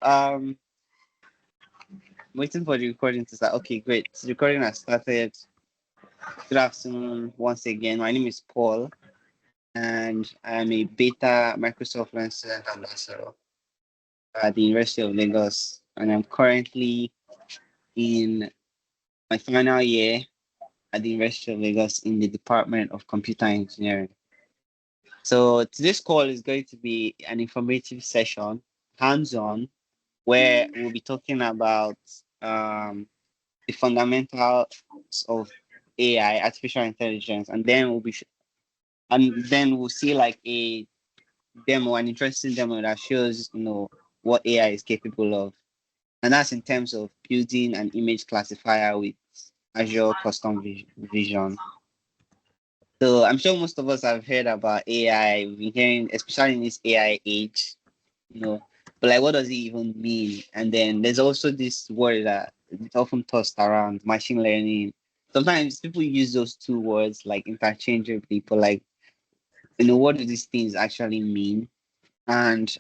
Um, waiting for the recording to start. Okay, great. So the recording has started. Good afternoon once again. My name is Paul, and I'm a beta Microsoft Learn Student Ambassador at the University of Lagos, and I'm currently in my final year at the University of Lagos in the Department of Computer Engineering. So today's call is going to be an informative session, hands-on, where we'll be talking about the fundamentals of AI, artificial intelligence, and then we'll see like a demo, an interesting demo that shows what AI is capable of, and that's in terms of building an image classifier with Azure Custom Vision. So I'm sure most of us have heard about AI. We've been hearing, especially in this AI age, you know, but like, what does it even mean? And then there's also this word that is often tossed around, machine learning. Sometimes people use those two words like interchangeably, but like, what do these things actually mean? And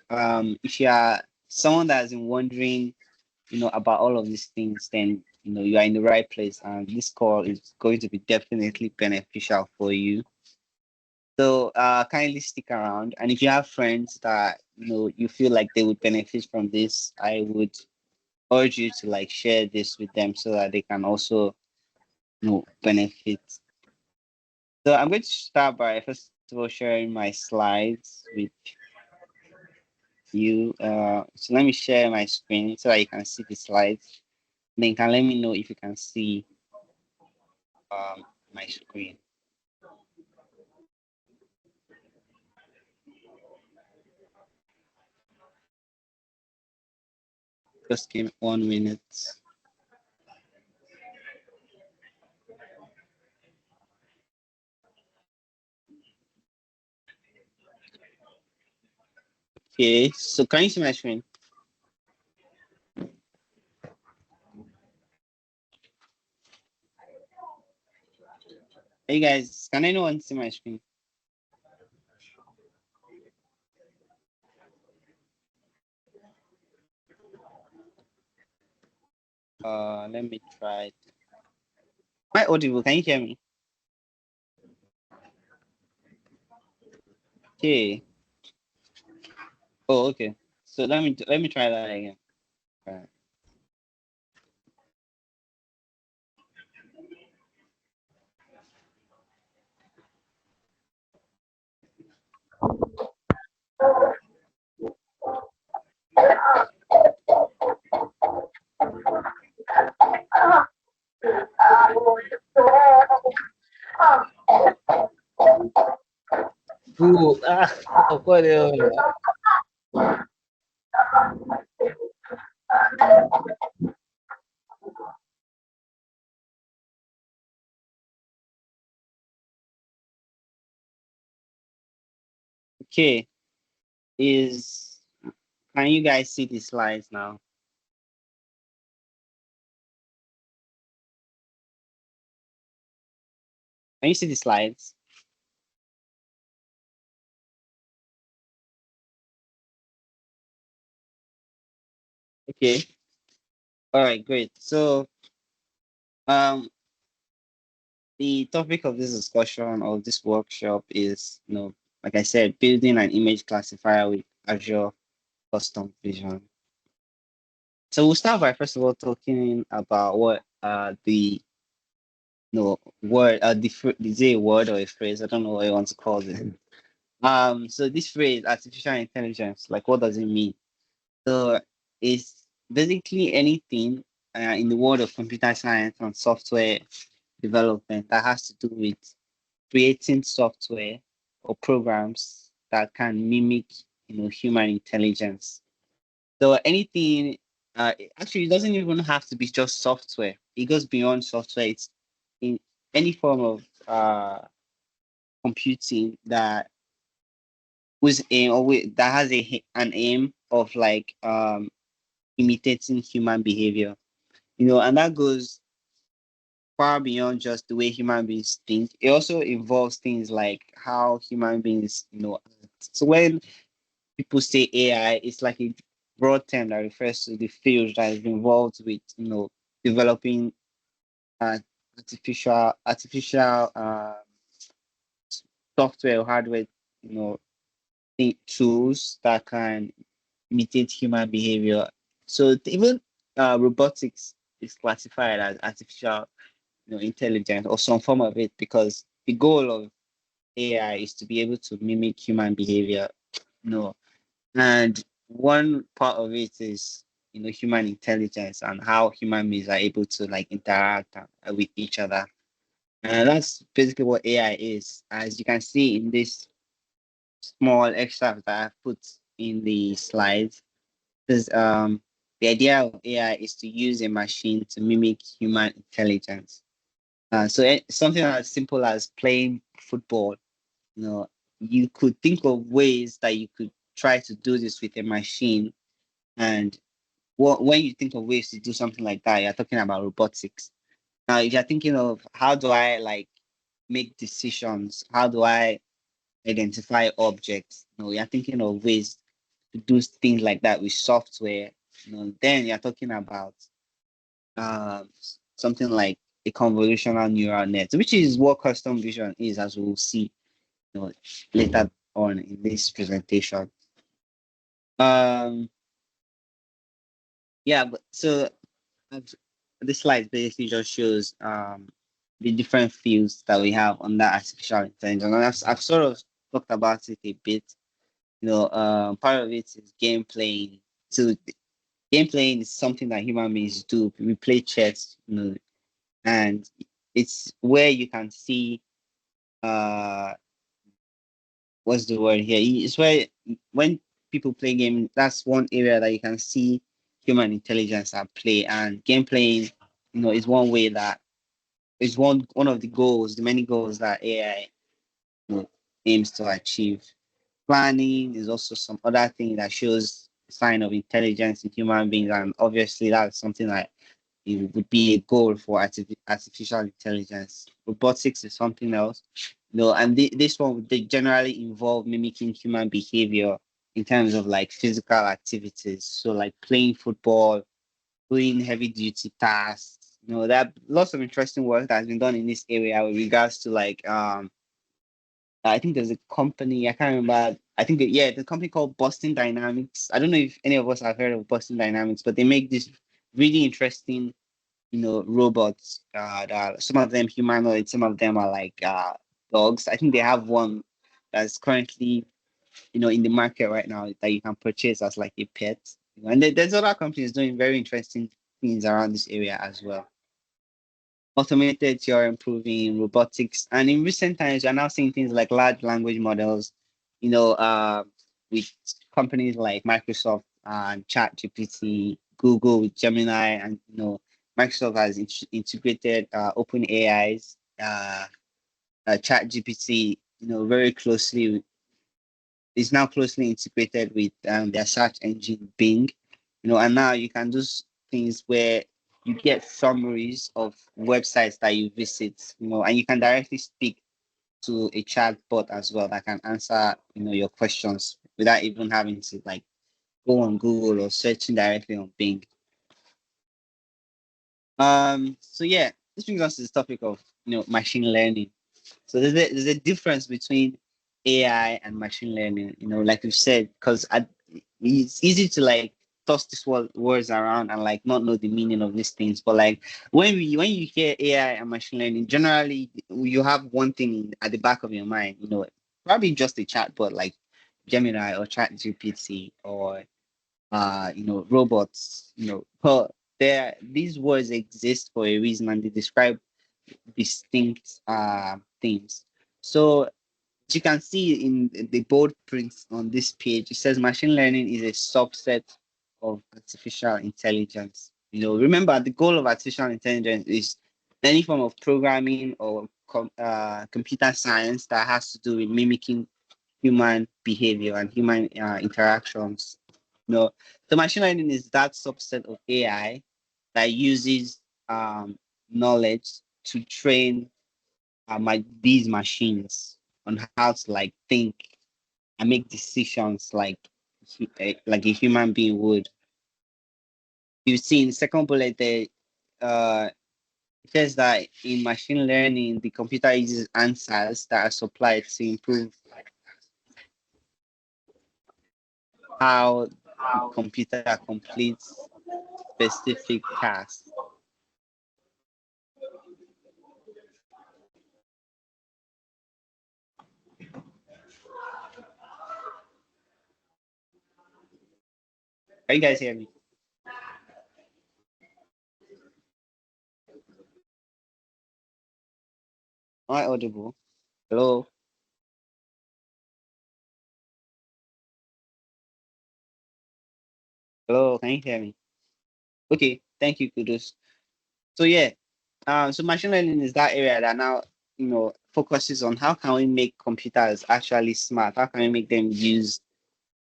if you are someone that has been wondering, about all of these things, then you are in the right place, and this call is going to be definitely beneficial for you. So kindly stick around, and if you have friends that you feel like they would benefit from this, I would urge you to like share this with them so that they can also benefit. So I'm going to start by first of all sharing my slides with you. So let me share my screen so that you can see the slides. Then you can let me know if you can see my screen. Just give me 1 minute. Okay, so can you see my screen? Hey guys, can anyone see my screen? Let me try it. My audible, can you hear me? Okay. Oh, okay. So let me try that again. Right. Ooh, what else? Okay. Is Can you guys see the slides now? Can you see the slides? Okay. All right, great. So um the topic of this discussion or this workshop is, like I said, building an image classifier with Azure Custom Vision. So we'll start by first of all talking about what the word is it a word or a phrase? I don't know what you want to call it. So this phrase, artificial intelligence, like what does it mean? So it's basically anything in the world of computer science and software development that has to do with creating software or programs that can mimic, human intelligence. So anything, actually, it doesn't even have to be just software. It goes beyond software. It's in any form of computing that was aim or that has an aim of like imitating human behavior. And that goes far beyond just the way human beings think. It also involves things like how human beings, act. So when people say AI, it's like broad term that refers to the field that is involved with developing uh, artificial software or hardware, you know, tools that can imitate human behavior. So even robotics is classified as artificial, intelligence or some form of it, because the goal of AI is to be able to mimic human behavior. No, and one part of it is human intelligence and how human beings are able to like interact with each other. And that's basically what AI is. As you can see in this small extract that I've put in the slides, is the idea of AI is to use a machine to mimic human intelligence. Something as simple as playing football, you know, you could think of ways that you could try to do this with a machine. And when you think of ways to do something like that, you're talking about robotics. Now, if you're thinking of how do I like make decisions, how do I identify objects, you're thinking of ways to do things like that with software. Then you're talking about um, something like a convolutional neural net, which is what custom vision is, as we'll see later on in this presentation. Um, yeah, but so I've- this slide basically just shows the different fields that we have under artificial intelligence, and I've sort of talked about it a bit. Part of it is game playing. So game playing is something that human beings do. We play chess, and it's where you can see uh what's the word here? It's where when people play game, that's one area that you can see human intelligence at play. And game playing, is one way that is one of the goals, the many goals that AI aims to achieve. Planning is also some other thing that shows sign of intelligence in human beings, and obviously that's something that it would be a goal for artificial intelligence. Robotics is something else, and this one they generally involve mimicking human behavior in terms of like physical activities. So like playing football, doing heavy duty tasks. There are lots of interesting work that has been done in this area with regards to like I think there's a company, I can't remember. I think yeah, the company called Boston Dynamics. I don't know if any of us have heard of Boston Dynamics, but they make this really interesting robots. Some of them humanoid, some of them are like dogs. I think they have one that's currently in the market right now that you can purchase as like a pet. And there's other companies doing very interesting things around this area as well. Automated you're improving robotics, and in recent times you're now seeing things like large language models. With companies like Microsoft and ChatGPT, Google with Gemini, and Microsoft has integrated Open AI's ChatGPT, very closely. Is now closely integrated with their search engine Bing, and now you can do things where you get summaries of websites that you visit, and you can directly speak to a chat bot as well that can answer, your questions without even having to like go on Google or searching directly on Bing. So yeah, this brings us to the topic of machine learning. So there's a difference between AI and machine learning, like we've said, because it's easy to like toss these words around and like not know the meaning of these things. But like when you hear AI and machine learning, generally you have one thing at the back of your mind, probably just a chatbot like Gemini or ChatGPT or robots, but these words exist for a reason and they describe distinct things. So as you can see in the bold print on this page, it says machine learning is a subset of artificial intelligence. Remember the goal of artificial intelligence is any form of programming or computer science that has to do with mimicking human behavior and human interactions. So machine learning is that subset of AI that uses knowledge to train these machines on how to like think and make decisions like like a human being would. You see in second bullet there, uh, it says that in machine learning, the computer uses answers that are supplied to improve how the computer completes specific tasks. Can you guys hear me? Am I audible? Hello? Hello? Can you hear me? Okay, thank you, Kudos. So yeah, so machine learning is that area that now focuses on how can we make computers actually smart? How can we make them use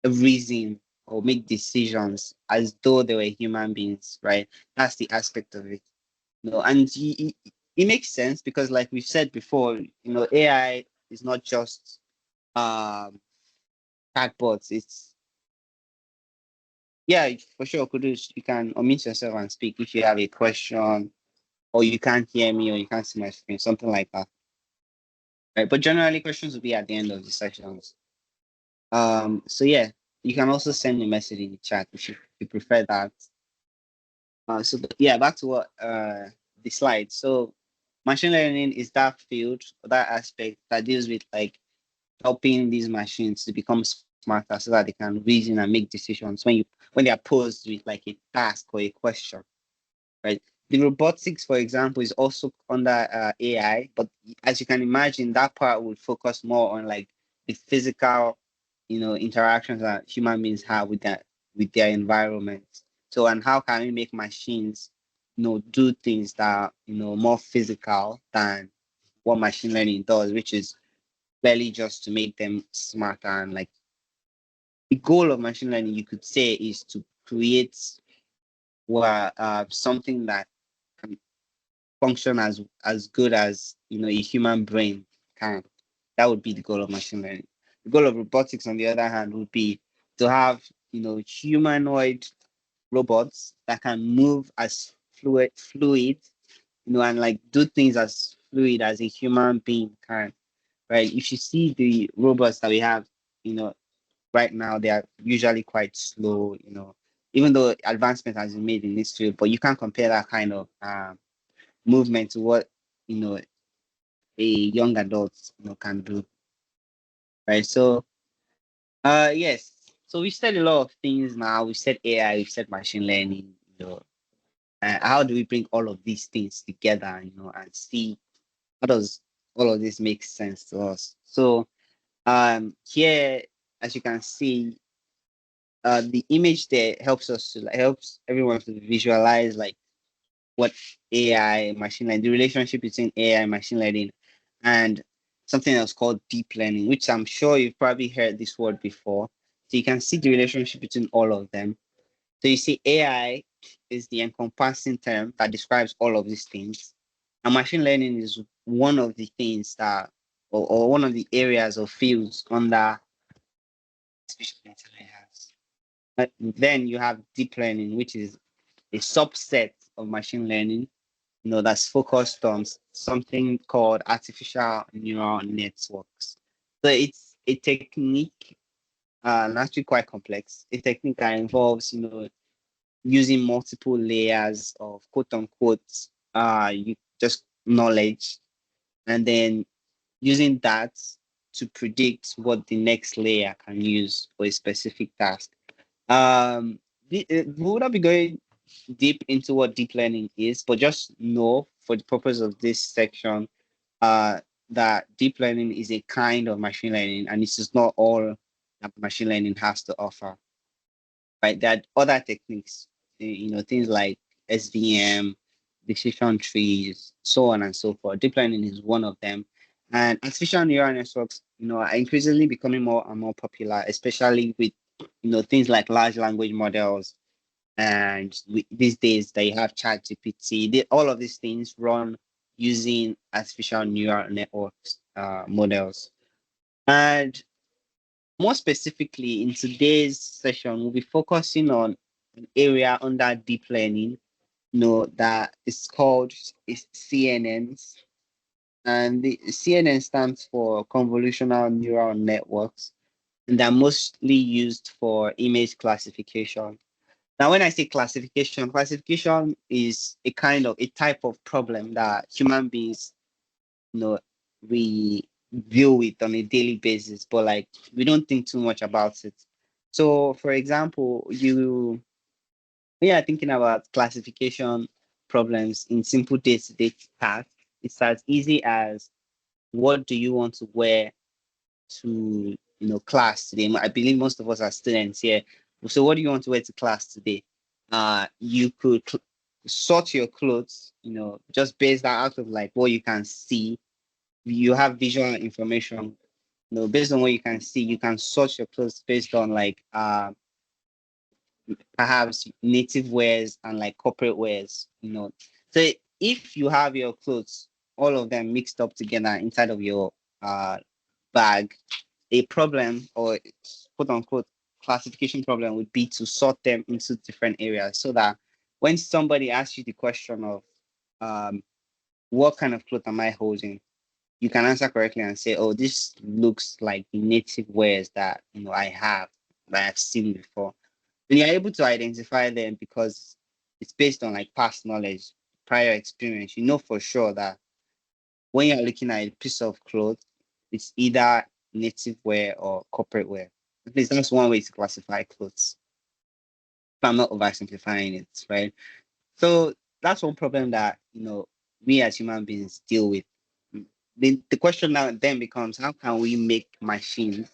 reason or make decisions as though they were human beings, right? That's the aspect of it. And it makes sense because, like we've said before, AI is not just um chatbots. It's yeah, for sure. Kudus, you can unmute yourself and speak if you have a question, or you can't hear me, or you can't see my screen, something like that. Right, but generally, questions will be at the end of the sessions. So yeah, you can also send a message in the chat if you prefer that. Yeah, back to what the slide. So machine learning is that field or that aspect that deals with like helping these machines to become smarter so that they can reason and make decisions when they are posed with like a task or a question, right? The robotics, for example, is also under AI, but as you can imagine, that part would focus more on like the physical, interactions that human beings have with their environment. So, and how can we make machines, do things that more physical than what machine learning does, which is barely just to make them smarter. And like the goal of machine learning, you could say, is to create something that can function as good as a human brain can. That would be the goal of machine learning. The goal of robotics, on the other hand, would be to have humanoid robots that can move as fluid, and like do things as fluid as a human being can. Right? If you see the robots that we have, you know, right now, they are usually quite slow. Even though advancement has been made in this field, but you can't compare that kind of movement to what you know a young adult can do, right? So yes, so we said a lot of things now. We said AI, we said machine learning. How do we bring all of these things together, and see how does all of this make sense to us? So here, as you can see, the image there helps us to helps everyone to visualize like what AI machine learning, the relationship between AI and machine learning, and something else called deep learning, which I'm sure you've probably heard this word before. So you can see the relationship between all of them. So you see, AI is the encompassing term that describes all of these things, and machine learning is one of the things that, or one of the areas or fields under artificial intelligence. Then you have deep learning, which is a subset of machine learning, that's focused on something called artificial neural networks. So it's a technique, and actually quite complex. A technique that involves, using multiple layers of quote unquote, you just knowledge, and then using that to predict what the next layer can use for a specific task. We would not be going deep into what deep learning is, but just know for the purpose of this section, uh, that deep learning is a kind of machine learning, and this is not all that machine learning has to offer. Right? There are other techniques, things like SVM, decision trees, so on and so forth. Deep learning is one of them, and artificial neural networks, are increasingly becoming more and more popular, especially with things like large language models, and these days they have ChatGPT. All of these things run using artificial neural networks models. And More specifically, in today's session, we'll be focusing on an area under deep learning, that is called CNNs. And the CNN stands for convolutional neural networks, and they're mostly used for image classification. Now, when I say classification, classification is a type of problem that human beings, you know, we deal with on a daily basis, but like we don't think too much about it. So, for example, when you're thinking about classification problems in simple day-to-day tasks, it's as easy as what do you want to wear to class today. I believe most of us are students here. So what do you want to wear to class today? You could sort your clothes, just based out of like what you can see. You have visual information, based on what you can see. You can sort your clothes based on like perhaps native wears and like corporate wears. So if you have your clothes, all of them mixed up together inside of your bag, a problem or quote unquote classification problem would be to sort them into different areas so that when somebody asks you the question of what kind of cloth am I holding, you can answer correctly and say, oh, this looks like the native wears that I have, that I've seen before. And you're able to identify them because it's based on like past knowledge, prior experience. You know for sure that when you're looking at a piece of cloth, it's either native wear or corporate wear. At least that's one way to classify clothes. If I'm not oversimplifying it, right? So that's one problem that we as human beings deal with. The question now then becomes, how can we make machines,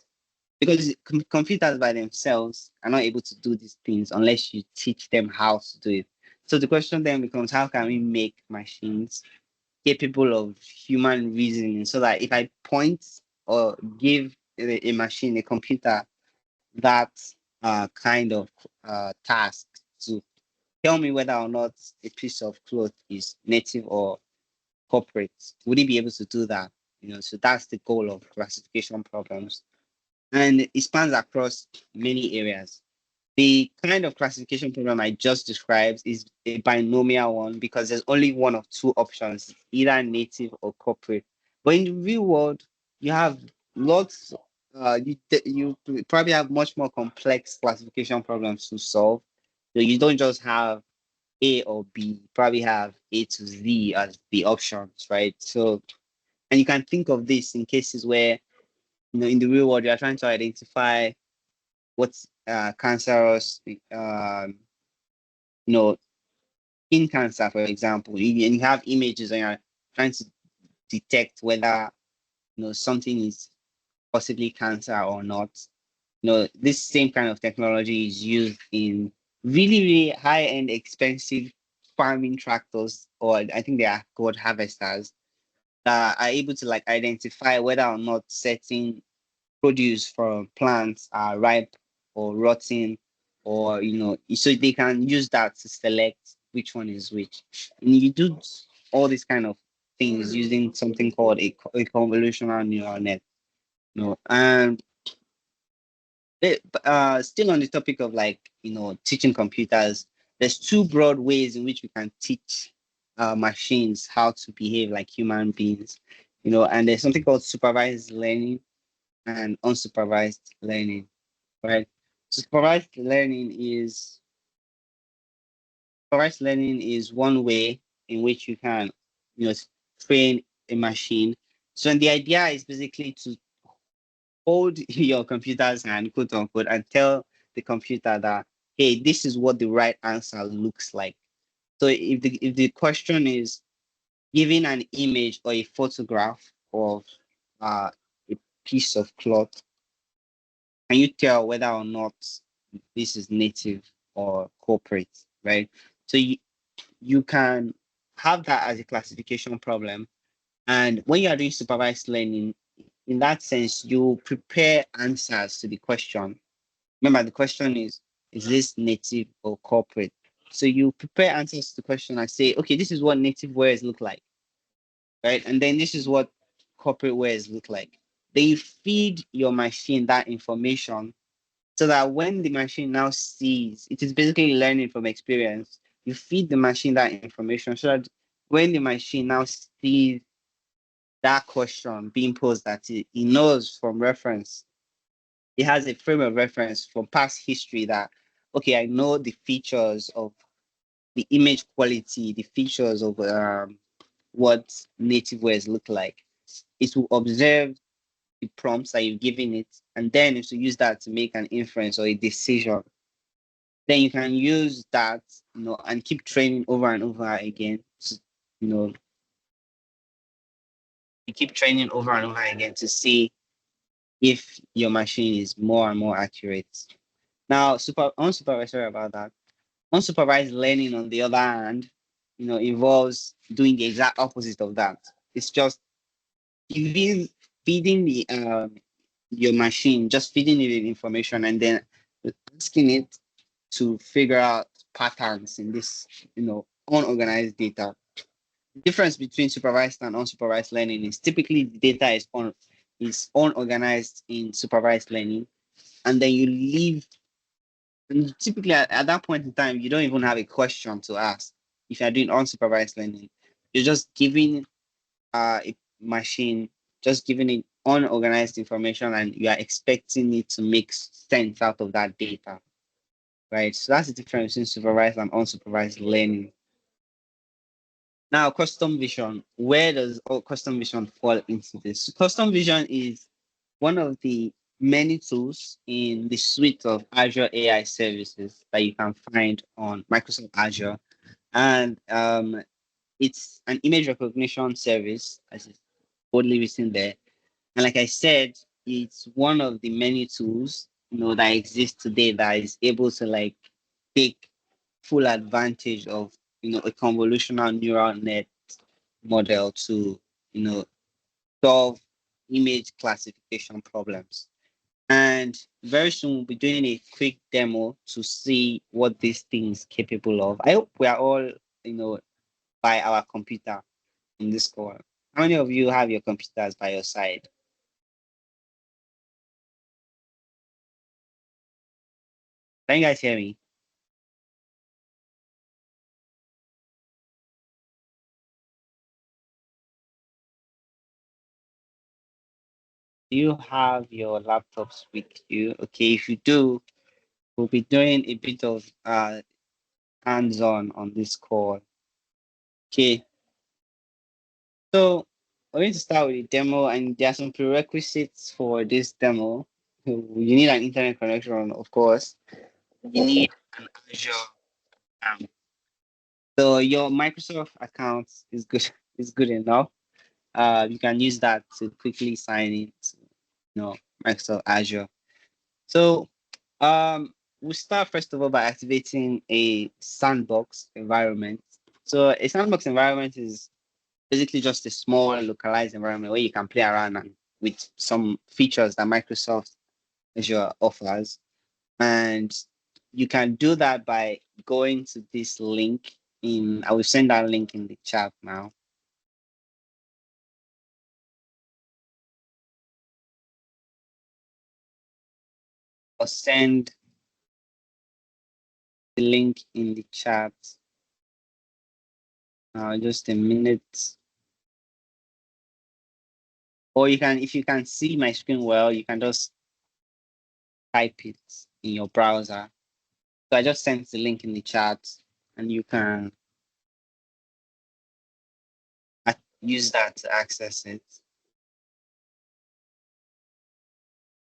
because computers by themselves are not able to do these things unless you teach them how to do it. So the question then becomes, how can we make machines capable of human reasoning so that if I point or give a machine, a computer, that kind of task to tell me whether or not a piece of cloth is native or corporate, would it be able to do that? So that's the goal of classification problems. And it spans across many areas. The kind of classification problem I just described is a binomial one because there's only one of two options, either native or corporate. But in the real world, you have lots. You probably have much more complex classification problems to solve. So you don't just have A or B. You probably have A to Z as the options, right? So, and you can think of this in cases where in the real world you are trying to identify what's cancerous, you know, skin cancer, for example. And you have images and you're trying to detect whether something is possibly cancer or not. This same kind of technology is used in really, really high-end, expensive farming tractors, or I think they are called harvesters, that are able to like identify whether or not certain produce from plants are ripe or rotten, or so they can use that to select which one is which. And you do all these kind of things using something called a convolutional neural net. And still on the topic of like teaching computers, there's two broad ways in which we can teach machines how to behave like human beings. And there's something called supervised learning and unsupervised learning, right? So supervised learning is one way in which you can, you know, train a machine. So and the idea is basically to hold your computer's hand, quote unquote, and tell the computer that, hey, this is what the right answer looks like. So if the question is giving an image or a photograph of a piece of cloth, can you tell whether or not this is native or corporate, right? So you can have that as a classification problem. And when you are doing supervised learning, in that sense, you prepare answers to the question. Remember, the question is this native or corporate? So you prepare answers to the question and say, okay, this is what native wears look like, right? And then this is what corporate wears look like. then you feed your machine that information so that when the machine now sees, it is basically learning from experience. You feed the machine that information so that when the machine now sees that question being posed at it, it knows from reference. It has a frame of reference from past history that, okay, I know the features of the image quality, the features of what native wares look like. It will observe the prompts that you've given it, and then it will use that to make an inference or a decision. Then you can use that, and keep training over and over again. You know, you keep training over and over again to see if your machine is more and more accurate. Now, unsupervised, sorry about that. Unsupervised learning, on the other hand, involves doing the exact opposite of that. It's just giving, feeding your machine, just feeding it with information, and then asking it to figure out patterns in this, unorganized data. The difference between supervised and unsupervised learning is typically the data is unorganized in supervised learning, and then you leave. And typically, at that point in time, you don't even have a question to ask. If you're doing unsupervised learning, you're just giving a machine, just giving it unorganized information, and you are expecting it to make sense out of that data, right? So that's the difference between supervised and unsupervised learning. Now, custom vision. Where does custom vision fall into this? Custom vision is one of the many tools in the suite of Azure AI services that you can find on Microsoft Azure. And it's an image recognition service, as it's boldly written there. And like I said, it's one of the many tools, that exist today that is able to like take full advantage of, a convolutional neural net model to, you know, solve image classification problems. And very soon we'll be doing a quick demo to see what this thing is capable of. I hope we are all, by our computer in this call. How many of you have your computers by your side? Can you guys hear me? Do you have your laptops with you? Okay, if you do, we'll be doing a bit of hands-on on this call. Okay, so we're going to start with a demo, and there are some prerequisites for this demo. You need an internet connection, of course. You need an Azure. Um, so your Microsoft account is good is good enough. You can use that to quickly sign in to, Microsoft Azure. So we'll start first of all by activating a sandbox environment. So a sandbox environment is basically just a small localized environment where you can play around and with some features that Microsoft Azure offers. And you can do that by going to this link I will send that link in the chat now. I'll send the link in the chat. Just a minute. Or if you can see my screen well, you can just type it in your browser. So I just sent the link in the chat, and you can use that to access it.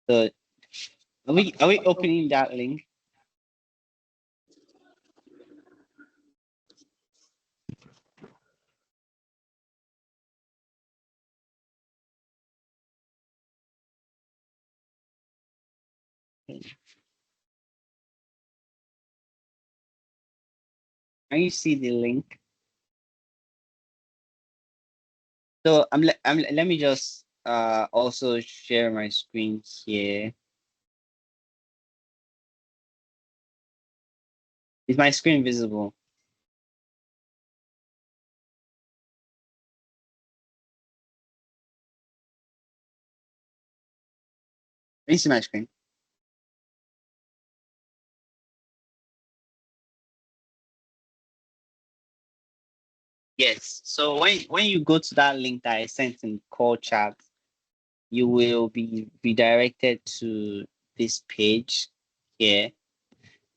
So are we opening that link? Can you see the link? So let me just also share my screen here. Is my screen visible? Can you see my screen? Yes. So when you go to that link that I sent in call chat, you will be redirected to this page here.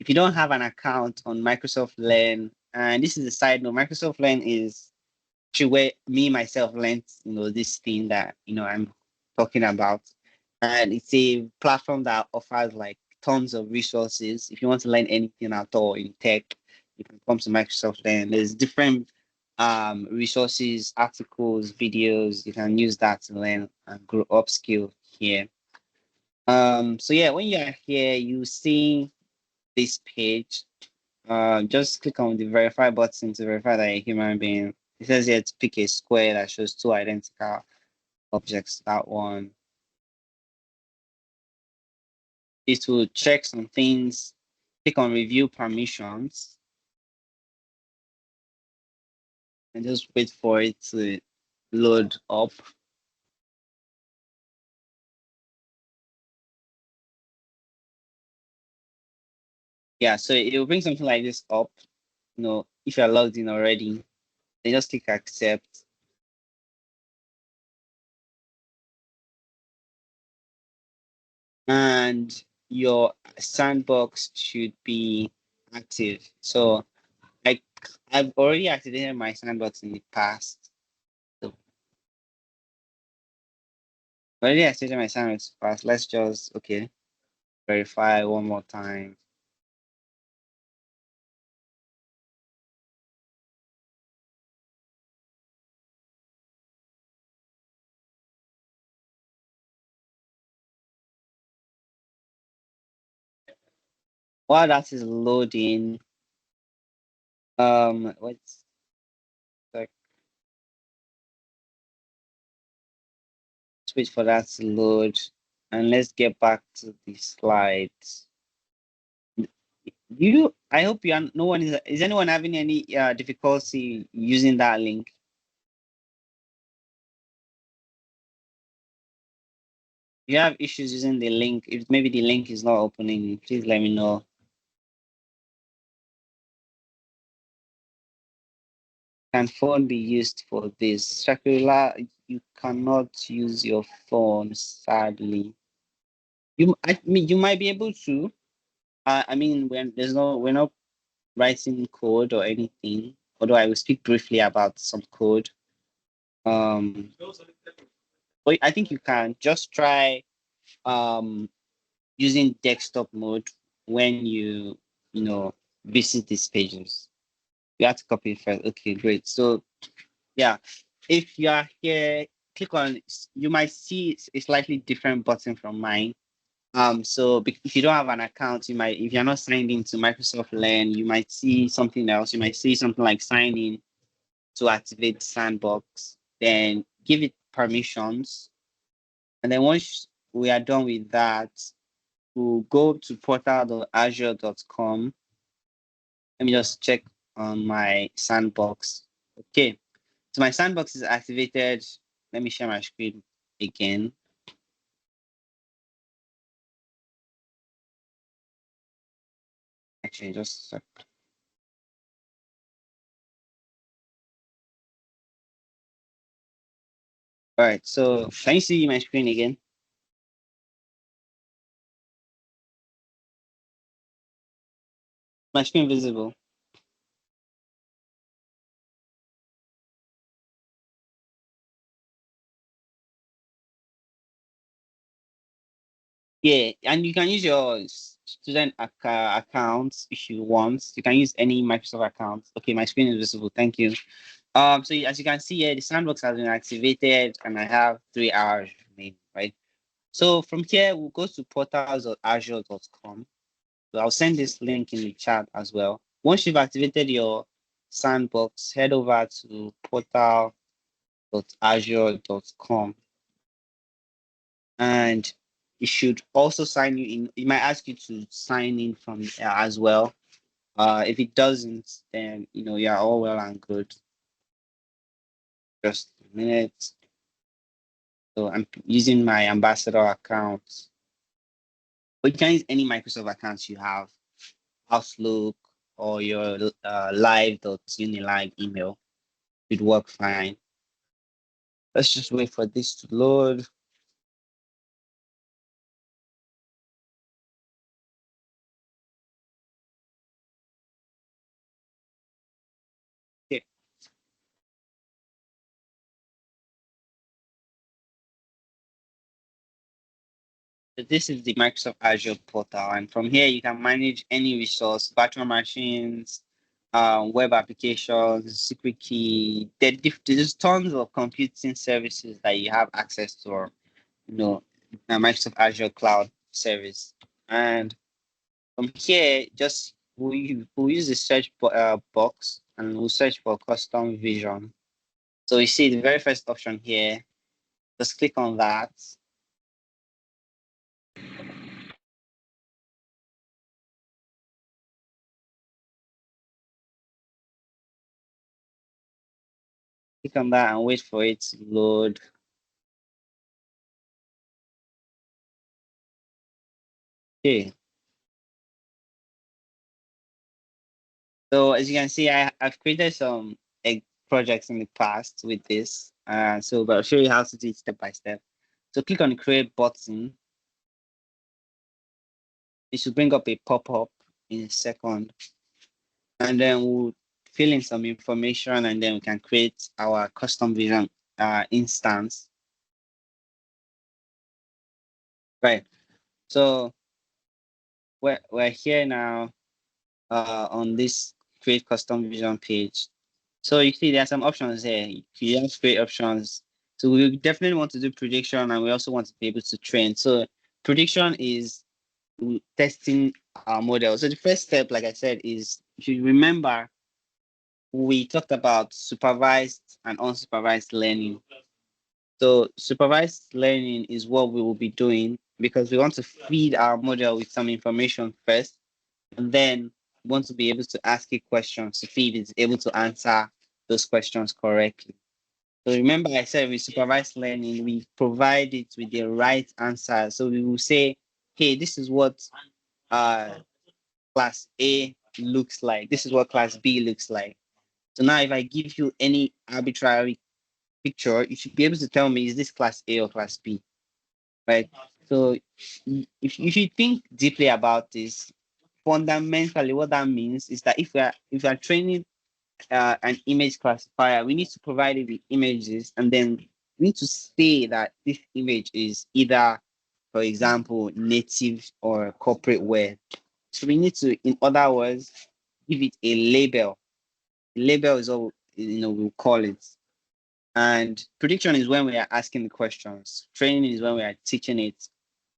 If you don't have an account on Microsoft Learn, and this is a side note, Microsoft Learn is to where me myself learned, this thing that I'm talking about. And it's a platform that offers like tons of resources. If you want to learn anything at all in tech, you can come to Microsoft Learn. There's different resources, articles, videos. You can use that to learn and grow upskill here. So yeah, when you are here, you see this page. Just click on the verify button to verify that you're a human being. It says here to pick a square that shows two identical objects. That one. It will check some things. Click on review permissions and just wait for it to load up. Yeah, so it will bring something like this up. If you're logged in already, then just click accept. And your sandbox should be active. So I've already activated my sandbox in the past. So already activated my sandbox in the past. Let's just verify one more time. While that is loading, let's wait for that to load, and let's get back to the slides. I hope you are, no one is anyone having any difficulty using that link? If you have issues using the link, if maybe the link is not opening, please let me know. Can phone be used for this? Shakira, you cannot use your phone, sadly. I mean, you might be able to. I mean, we're not writing code or anything. Although I will speak briefly about some code. But I think you can just try using desktop mode when visit these pages. You have to copy it first. Okay, great. So yeah, if you are here, click on. You might see a slightly different button from mine. So if you don't have an account, if you're not signed into Microsoft Learn, you might see something else. You might see something like sign in to activate Sandbox. Then give it permissions, and then once we are done with that, we'll go to portal.azure.com. Let me just check on my Sandbox. Okay, so my Sandbox is activated. Let me share my screen again. Actually, just all right. So can you see my screen again? My screen visible. Yeah, and you can use your student accounts if you want. You can use any Microsoft account. Okay, my screen is visible. Thank you. So as you can see here, the sandbox has been activated, and I have 3 hours remaining. Right. So from here, we'll go to portals.azure.com. So I'll send this link in the chat as well. Once you've activated your sandbox, head over to portal.azure.com, and it should also sign you in. It might ask you to sign in from as well. If it doesn't, then you're all well and good. Just a minute. So I'm using my ambassador account. But you can use any Microsoft accounts you have, Outlook or your live.unilive email. It work fine. Let's just wait for this to load. Okay. So this is the Microsoft Azure portal, and from here you can manage any resource, virtual machines, web applications, secret key. There's tons of computing services that you have access to, or, Microsoft Azure Cloud Service. And from here, just we'll use the search box and we'll search for custom vision. So you see the very first option here. Just click on that. Click on that and wait for it to load. Okay. So as you can see, I've created some projects in the past with this. But I'll show you how to do it step by step. So click on the create button. It should bring up a pop-up in a second. And then we'll fill in some information and then we can create our custom vision instance. Right. So we're here now on this create custom vision page. So you see there are some options here. You have create options. So we definitely want to do prediction and we also want to be able to train. So prediction is testing our model. So the first step, like I said, is if you remember, we talked about supervised and unsupervised learning. So supervised learning is what we will be doing because we want to feed our model with some information first, and then we want to be able to ask it questions to see if it's able to answer those questions correctly. So remember I said with supervised learning, we provide it with the right answer. So we will say, hey, this is what uh, class A looks like. This is what class B looks like. So now if I give you any arbitrary picture, you should be able to tell me, is this class A or class B? Right? So if you think deeply about this, fundamentally what that means is that if we are training an image classifier, we need to provide it with images and then we need to say that this image is either, for example, native or corporate wear. So we need to, in other words, give it a label. Label is all we'll call it. And prediction is when we are asking the questions. Training is when we are teaching it,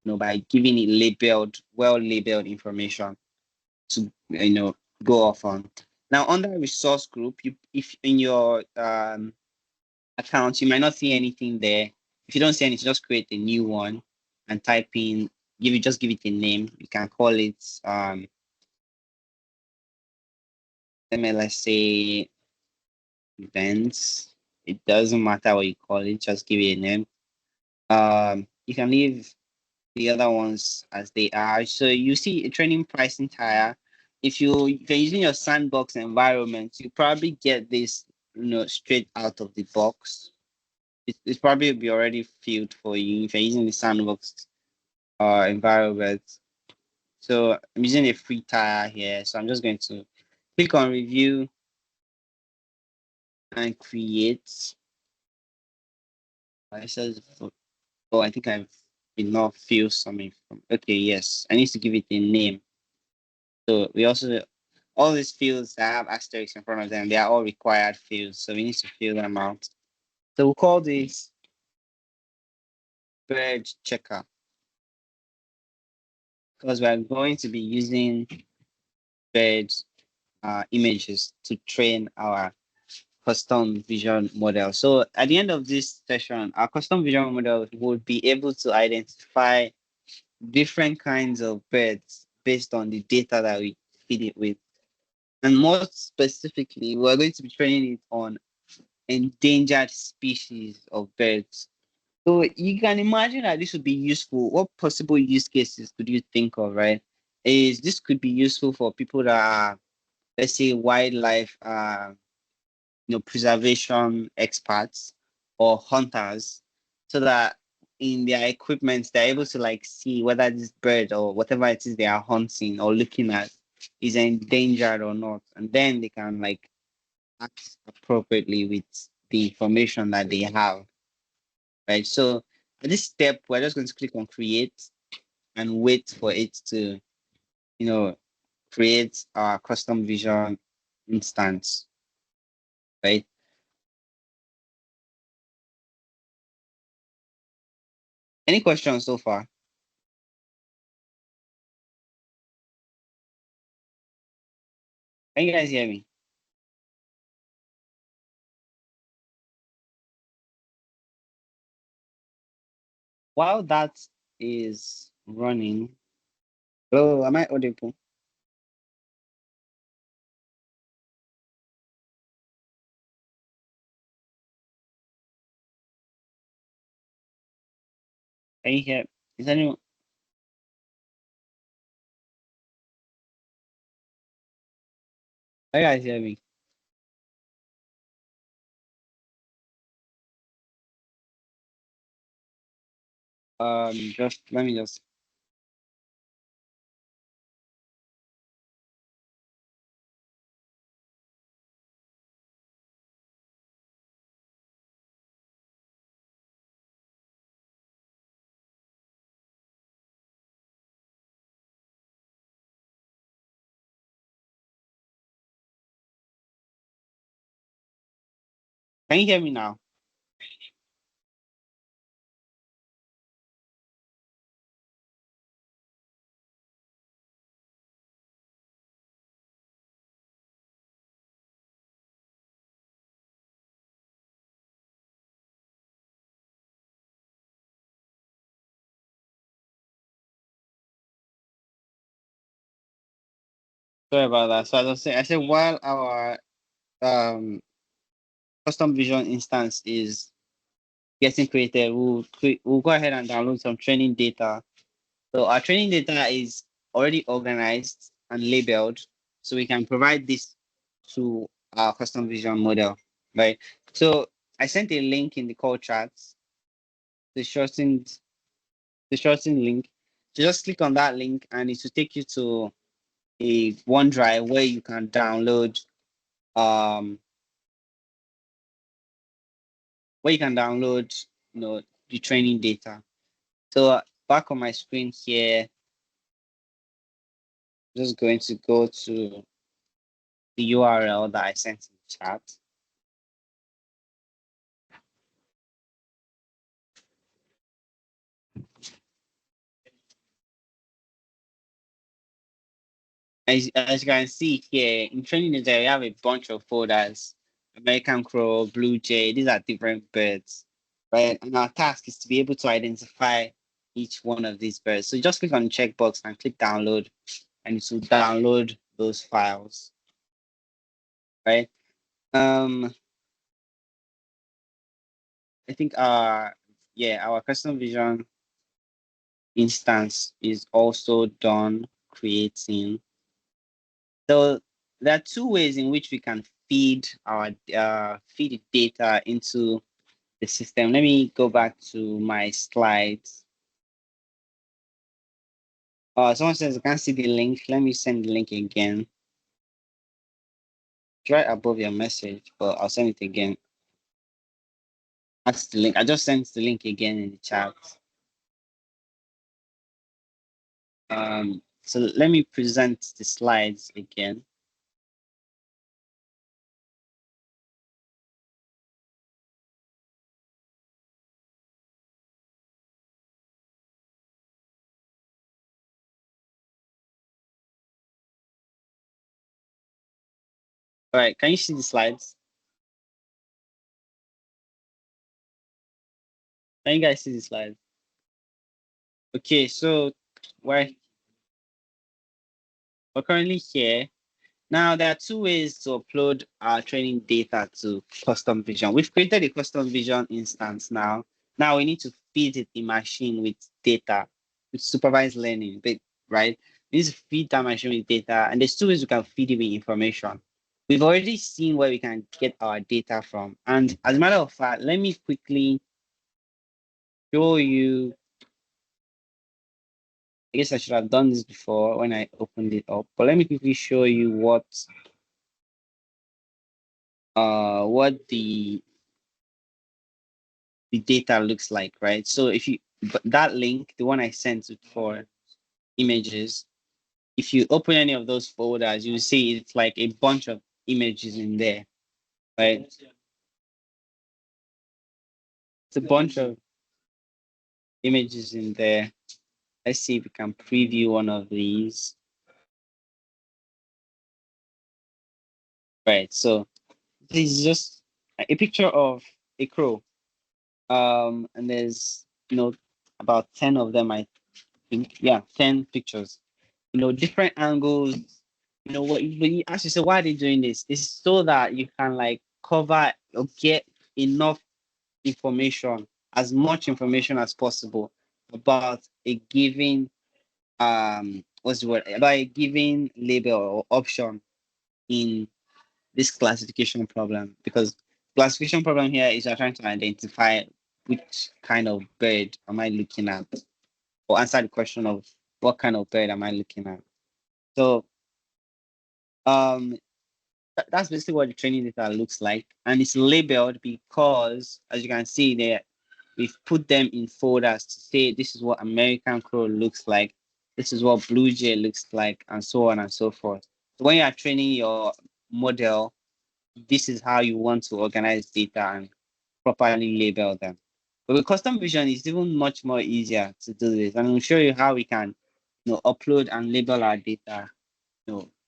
by giving it labeled, well labeled information to go off on. Now under resource group, if in your account you might not see anything there. If you don't see anything, just create a new one and type in, give it a name. You can call it let's say events. It doesn't matter what you call it, just give it a name. You can leave the other ones as they are. So you see a training pricing tire. If you're using your sandbox environment, you probably get this, straight out of the box. It's probably be already filled for you if you're using the sandbox environment. So I'm using a free tire here. So I'm just going to click on review and create. It says, oh, I think I've did not fill something from. Okay, yes, I need to give it a name. So we also all these fields that have asterisks in front of them, they are all required fields. So we need to fill them out. So we'll call this bird checker because we are going to be using bird images to train our custom vision model. So at the end of this session, our custom vision model will be able to identify different kinds of birds based on the data that we feed it with. And more specifically, we're going to be training it on endangered species of birds. So you can imagine that this would be useful. What possible use cases could you think of, right? Is this could be useful for people that are, let's say, wildlife preservation experts or hunters, so that in their equipment they're able to like see whether this bird or whatever it is they are hunting or looking at is endangered or not, and then they can like act appropriately with the information that they have, right? So at this step we're just going to click on create and wait for it to you know create our custom vision instance, right? Any questions so far? Can you guys hear me? While that is running, oh, am I audible? Can you hear? Is anyone? Can you guys hear me? Just let me just. Can you hear me now? Sorry about that. So as I was saying, I said while our um custom vision instance is getting created, we'll go ahead and download some training data. So our training data is already organized and labeled, so we can provide this to our custom vision model, right? So I sent a link in the call chat, the shortened the shortened link. So just click on that link and it will take you to a OneDrive where you can download um you know the training data. So back on my screen here, I'm just going to go to the URL that I sent in the chat. As you can see here, in training data, we have a bunch of folders. American Crow, Blue Jay, these are different birds, right? And our task is to be able to identify each one of these birds. So just click on the checkbox and click download, and it will download those files, right? I think our custom vision instance is also done creating. So there are two ways in which we can feed our feed the data into the system. Let me go back to my slides. Someone says I can't see the link. Let me send the link again. It's right above your message, but I'll send it again. That's the link. I just sent the link again in the chat. So let me present the slides again. All right, can you see the slides? Can you guys see the slides? Okay, so we're currently here. Now, there are two ways to upload our training data to custom vision. We've created a custom vision instance now, Now we need to feed it the machine with data, with supervised learning, right? We need to feed that machine with data, and there's two ways we can feed it with information. We've already seen where we can get our data from. And as a matter of fact, let me quickly show you. I guess I should have done this before when I opened it up, but let me quickly show you what the data looks like, right? So if you that link, the one I sent it for images, if you open any of those folders, you see it's like a bunch of images in there, right? It's a bunch of images in there. Let's see if we can preview one of these. Right, so this is just a picture of a crow. And there's about 10 of them, I think. Yeah, 10 pictures. Different angles. What you ask yourself, why are they doing this? It's so that you can like cover or get enough information, as much information as possible about a given what's the word, about a given label or option in this classification problem. Because classification problem here is you're trying to identify which kind of bird am I looking at, or answer the question of what kind of bird am I looking at. So um that's basically what the training data looks like, and it's labeled because, as you can see there, we've put them in folders to say this is what American Crow looks like, this is what Blue Jay looks like, and so on and so forth. So when you are training your model, this is how you want to organize data and properly label them. But with custom vision, it's even much more easier to do this, and I'll show you how we can upload and label our data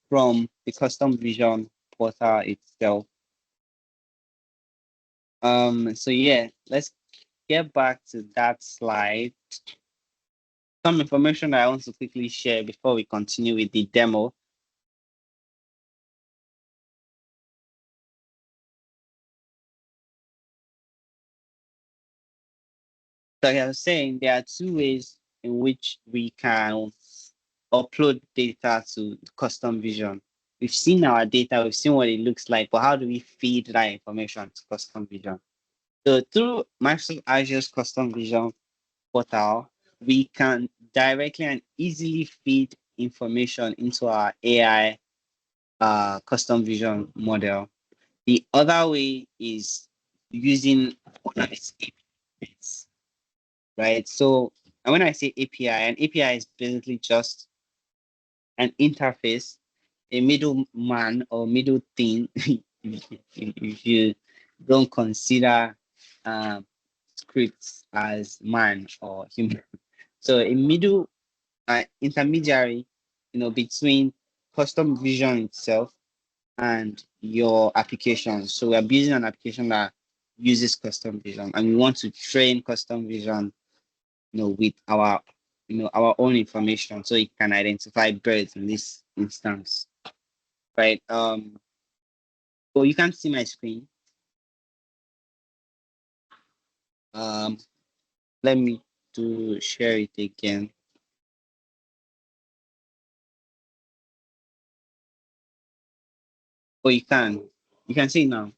from the custom vision portal itself. So yeah, let's get back to that slide. Some information that I want to quickly share before we continue with the demo. So like I was saying, there are two ways in which we can upload data to custom vision. We've seen our data, we've seen what it looks like, but how do we feed that information to custom vision? So through Microsoft Azure's Custom Vision portal, we can directly and easily feed information into our AI custom vision model. The other way is using one of its APIs, right? So, and when I say API, an API is basically just an interface, a middleman or middle thing, if you don't consider scripts as man or human. So a middle intermediary, between custom vision itself and your application. So we are building an application that uses custom vision, and we want to train custom vision, with our own information, so it can identify birds in this instance, right? So you can see my screen. Um, let me to share it again. Oh, you can see it now.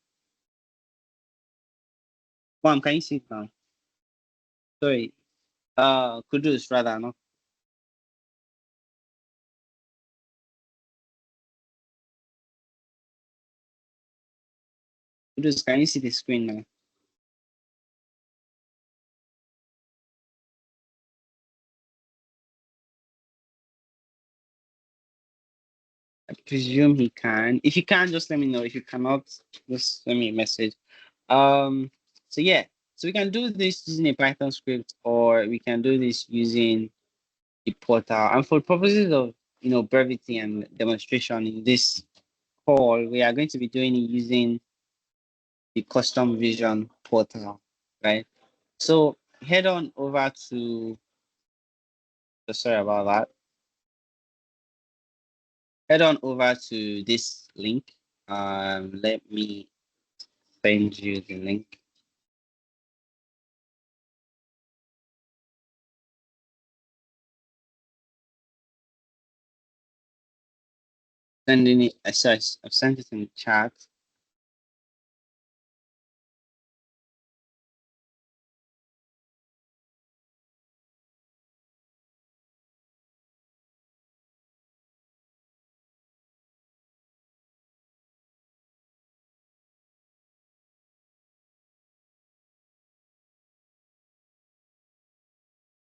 Mom, can you see it now? Sorry. Kudus rather, no? Kudus, can you see the screen now? I presume he can. If you can, just let me know. If you cannot, just send me a message. Um, so yeah, so we can do this using a Python script, or we can do this using the portal. And for purposes of brevity and demonstration in this call, we are going to be doing it using the custom vision portal, right? So head on over to. Sorry about that. Head on over to this link. Let me send you the link. Sending it. Sorry, I've sent it in the chat.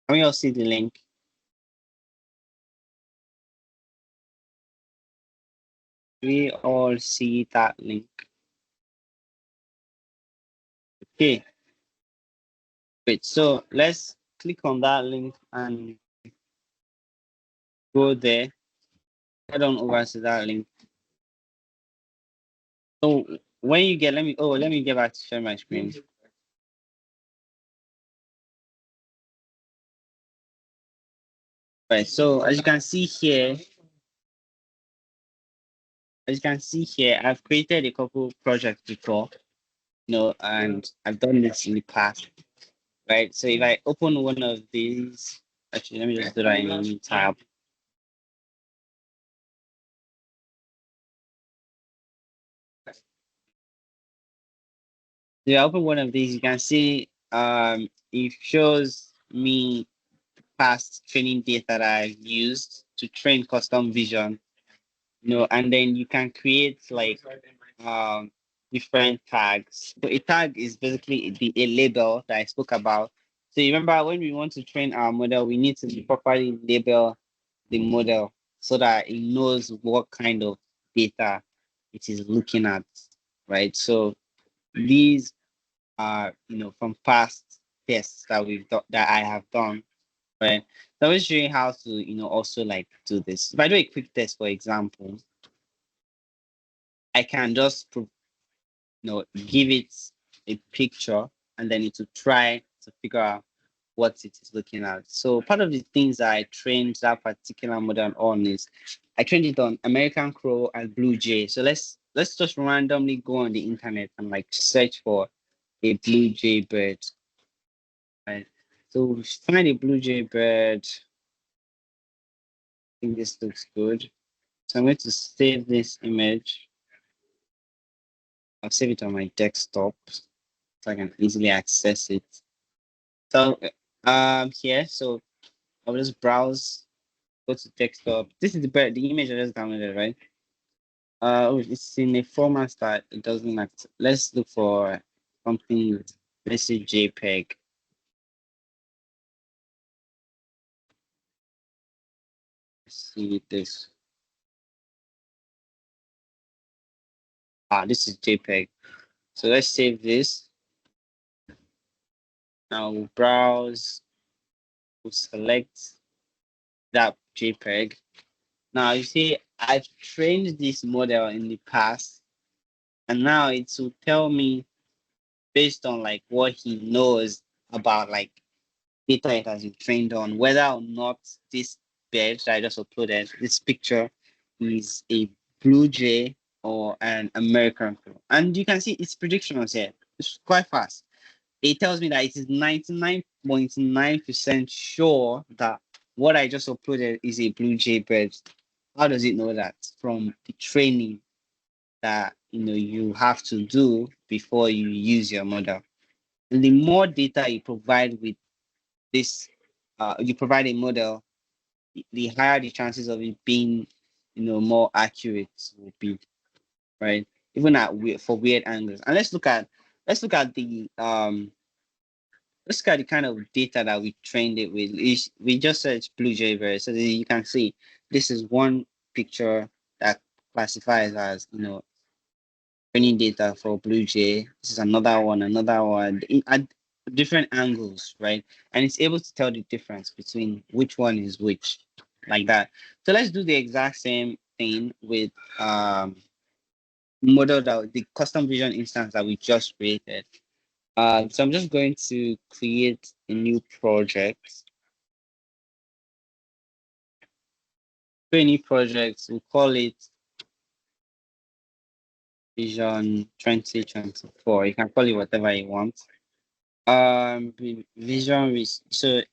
Can we all see the link? We all see that link. Okay, great. So let's click on that link and go there. Head on over to that link. So when you get, let me get back to share my screen. Right. So as you can see here, I've created a couple projects before, and I've done this in the past. Right. So if I open one of these, actually, let me just do that in a new tab. So if I open one of these, you can see it shows me past training data that I've used to train custom vision, and then you can create like um different tags. So a tag is basically a label that I spoke about. So you remember when we want to train our model, we need to properly label the model so that it knows what kind of data it is looking at, right? So these are from past tests that I have done, right? So I was showing how to also like do this. If I do a quick test, for example, I can just give it a picture and then it will try to figure out what it is looking at. So part of the things that I trained that particular model on is I trained it on American Crow and Blue Jay. So let's just randomly go on the internet and like search for a Blue Jay bird. Right. So we find a Blue Jay bird. I think this looks good. So I'm going to save this image. I'll save it on my desktop so I can easily access it. So here, so I'll just browse, go to desktop. This is the image I just downloaded, right? It's in a format that it doesn't act. Let's look for something. Let's say JPEG. Let's see this. This is JPEG. So let's save this. Now we'll browse. We'll select that JPEG. Now you see, I've trained this model in the past, and now it will tell me based on like what he knows about like data it has been trained on, whether or not this bird that I just uploaded, this picture, is a blue jay or an American crow. And you can see its predictions here. It's quite fast. It tells me that it is 99.9% sure that what I just uploaded is a blue jay bird. How does it know that? From the training that you have to do before you use your model. And the more data you provide with this, you provide a model, the higher the chances of it being, more accurate will be, right? Even for weird angles. And let's look at the kind of data that we trained it with. We just searched Blue Jay Bird, so that you can see this is one picture that classifies as training data for Blue Jay. This is another one at different angles, right? And it's able to tell the difference between which one is which, like that. So let's do the exact same thing with model that the custom vision instance that we just created. So I'm just going to create a new project. Create a new project. We'll call it Vision 2024. You can call it whatever you want. Vision is to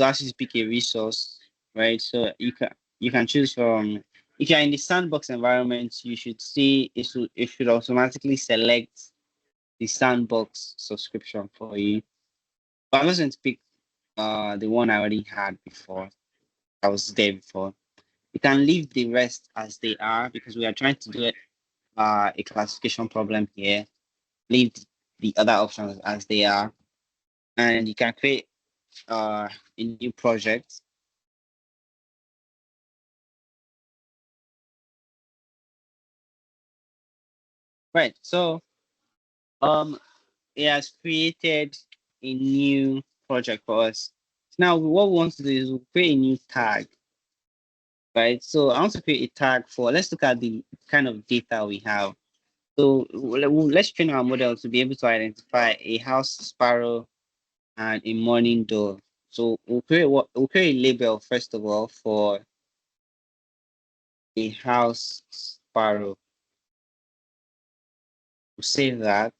actually pick a resource, right? So you can choose from if you're in the sandbox environment, you should see it should automatically select the sandbox subscription for you. But I'm just going to pick the one I already had before. I was there before. You can leave the rest as they are because we are trying to do a classification problem here. Leave the other options as they are, and you can create a new project. Right. So it has created a new project for us. Now what we want to do is we'll create a new tag. Right. So I want to create a tag for, let's look at the kind of data we have. So let's train our model to be able to identify a house sparrow and a morning dove. So we'll create a label first of all for a house sparrow. We'll save that.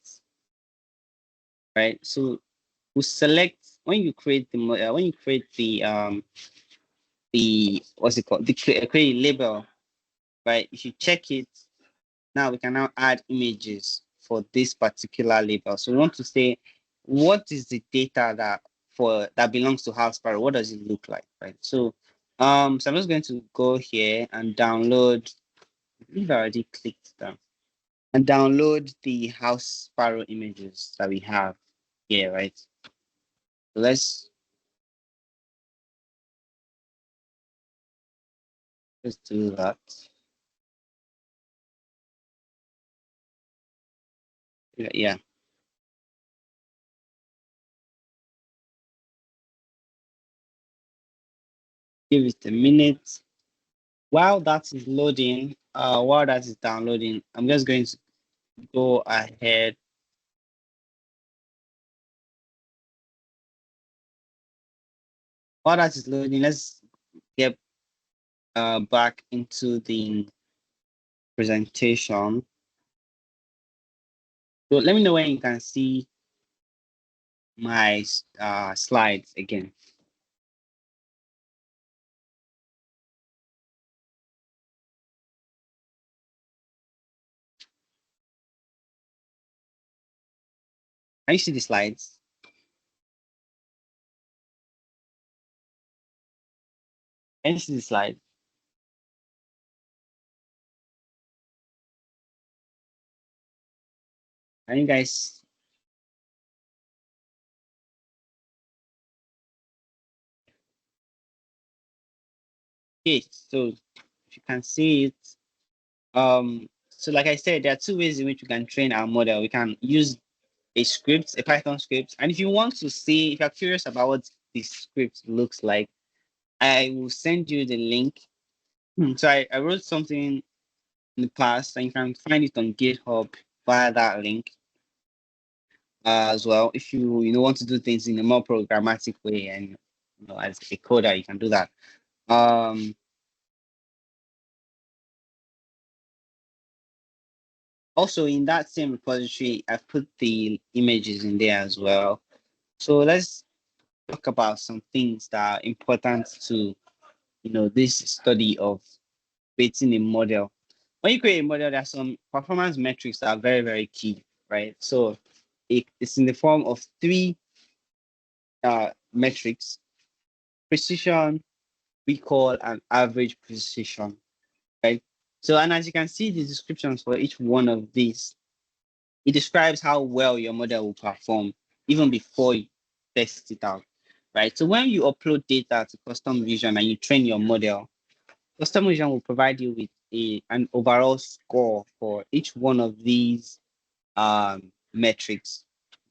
Right. So we'll select when you create the what's it called, the create a label, right? If you check it, now we can now add images for this particular label. So we want to say, what is the data that belongs to house sparrow? What does it look like, right? So so I'm just going to go here and download. I believe I already clicked down and download the house sparrow images that we have here, right? So let's do that. Yeah. Give it a minute. While that is loading, while that is downloading, I'm just going to go ahead. While that is loading, let's get back into the presentation. So let me know when you can see my slides again. Can you see the slides? Can you see the slide? Can you guys? Okay, so if you can see it, so like I said, there are two ways in which we can train our model. We can use a script, a Python script, and if you want to see, if you're curious about what this script looks like, I will send you the link. So I wrote something in the past, and you can find it on GitHub via that link as well. If you want to do things in a more programmatic way, and as a coder, you can do that. Also, in that same repository, I've put the images in there as well. So let's talk about some things that are important to this study of creating a model. When you create a model, there are some performance metrics that are very, very key, right? So it's in the form of three metrics: precision, recall, and average precision, right? So, and as you can see, the descriptions for each one of these, it describes how well your model will perform even before you test it out, right? So when you upload data to Custom Vision and you train your model, Custom Vision will provide you with an overall score for each one of these metrics.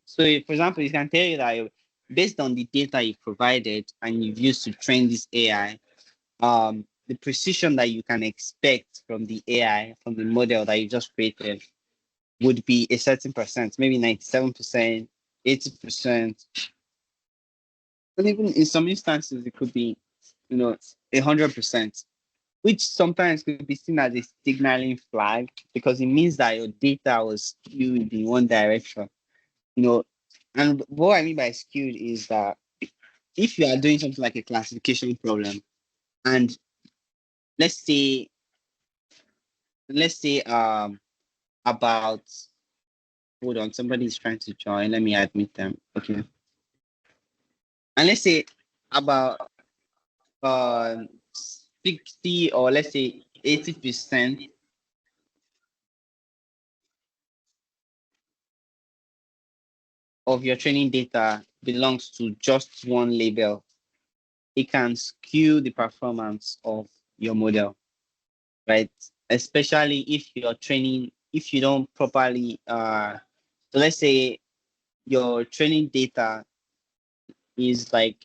So, for example, it can tell you that based on the data you provided and you've used to train this AI, the precision that you can expect from the AI, from the model that you just created, would be a certain percent, maybe 97%, 80%. And even in some instances, it could be, 100%, which sometimes could be seen as a signaling flag because it means that your data was skewed in one direction. You know, and what I mean by skewed is that if you are doing something like a classification problem, and let's say let's say about, hold on, somebody is trying to join. Let me admit them. Okay. And let's say about uh 60, or let's say 80% of your training data belongs to just one label, it can skew the performance of your model, right? Especially if you're training, if you don't properly so let's say your training data is like,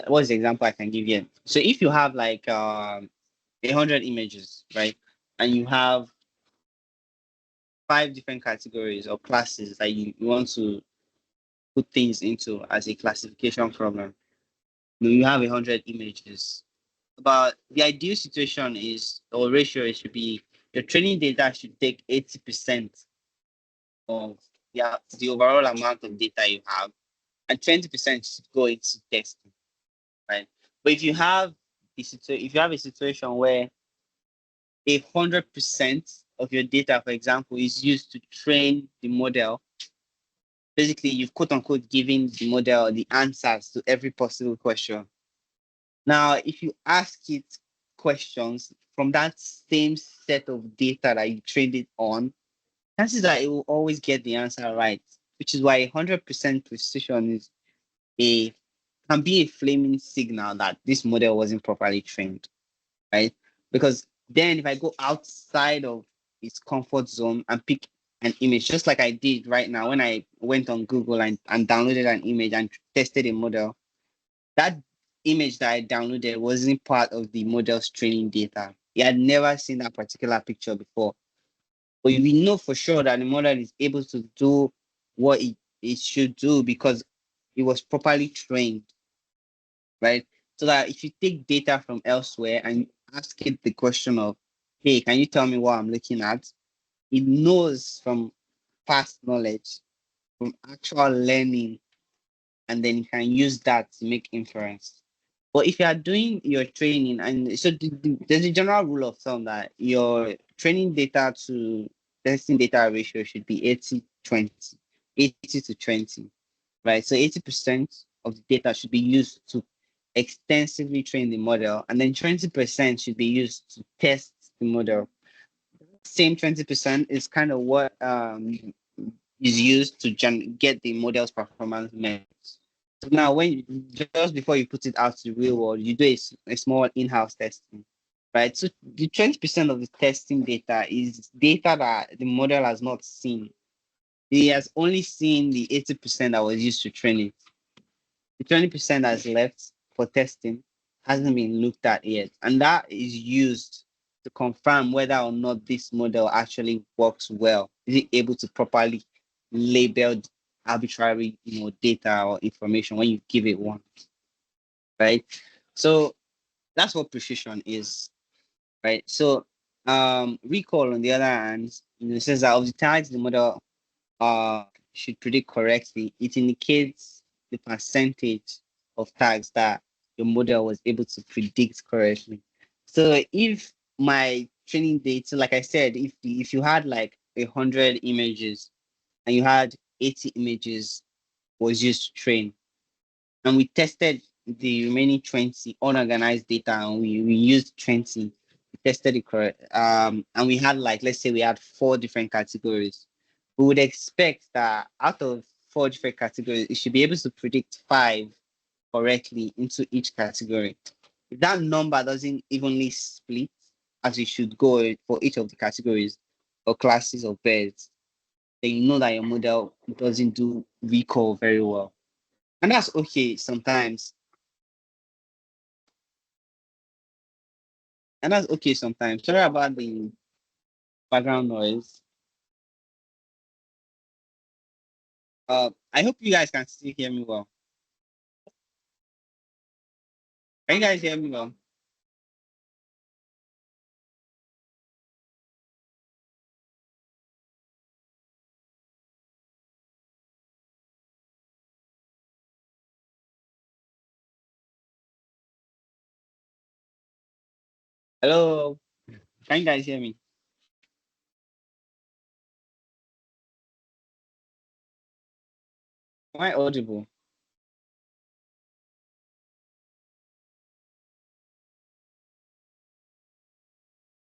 what's the example I can give you? So if you have like 100 images, right? And you have five different categories or classes that you want to put things into as a classification problem. You have 100 images. But the ideal situation is, or ratio, it should be your training data should take 80% of the overall amount of data you have, and 20% should go into testing, right? But if you have a situation where 100% of your data, for example, is used to train the model, basically you've quote unquote given the model the answers to every possible question. Now, if you ask it questions from that same set of data that you trained it on, chances are it will always get the answer right, which is why 100% precision is a can be a flaming signal that this model wasn't properly trained, right? Because then if I go outside of its comfort zone and pick an image, just like I did right now when I went on Google and downloaded an image and tested a model, that image that I downloaded wasn't part of the model's training data. He had never seen that particular picture before. But we know for sure that the model is able to do what it should do because it was properly trained, right? So that if you take data from elsewhere and ask it the question of, hey, can you tell me what I'm looking at? It knows from past knowledge, from actual learning, and then you can use that to make inference. But if you are doing your training, and so there's a general rule of thumb that your training data to testing data ratio should be 80-20, 80 to 20, right? So 80% of the data should be used to extensively train the model, and then 20% should be used to test the model. Same 20% is kind of what is used to get the model's performance met. So now, just before you put it out to the real world, you do a small in-house testing, right? So the 20% of the testing data is data that the model has not seen. He has only seen the 80% that was used to train it. The 20% that's left for testing hasn't been looked at yet, and that is used to confirm whether or not this model actually works well. Is it able to properly label arbitrary, data or information when you give it one, right? So that's what precision is, right? So recall on the other hand, says that of the tags the model uh should predict correctly, it indicates the percentage of tags that your model was able to predict correctly. So if my training data, like I said, if you had like 100 images and you had 80 images was used to train, and we tested the remaining 20 unorganized data, and we used 20, we tested it correct, and we had, like, let's say we had four different categories. We would expect that out of four different categories, it should be able to predict five correctly into each category. If that number doesn't evenly split as it should go for each of the categories or classes of birds, then you know that your model doesn't do recall very well. And that's okay sometimes. And that's okay sometimes. Sorry about the background noise. I hope you guys can still hear me well. Can you guys hear me well? Hello. Can you guys hear me? Am I audible?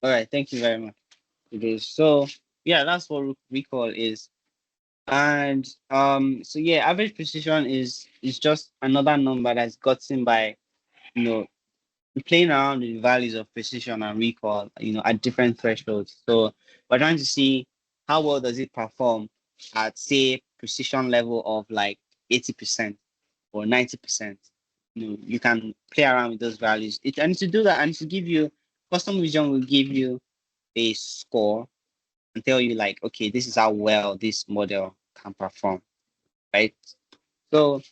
All right, thank you very much. Okay, so yeah, that's what recall is. And so yeah, average precision is just another number that's gotten by you know playing around with the values of precision and recall, at different thresholds. So we're trying to see how well does it perform at say precision level of like 80% or 90%. You can play around with those values. And to do that, and to give you custom vision will give you a score and tell you like, okay, this is how well this model can perform, right? So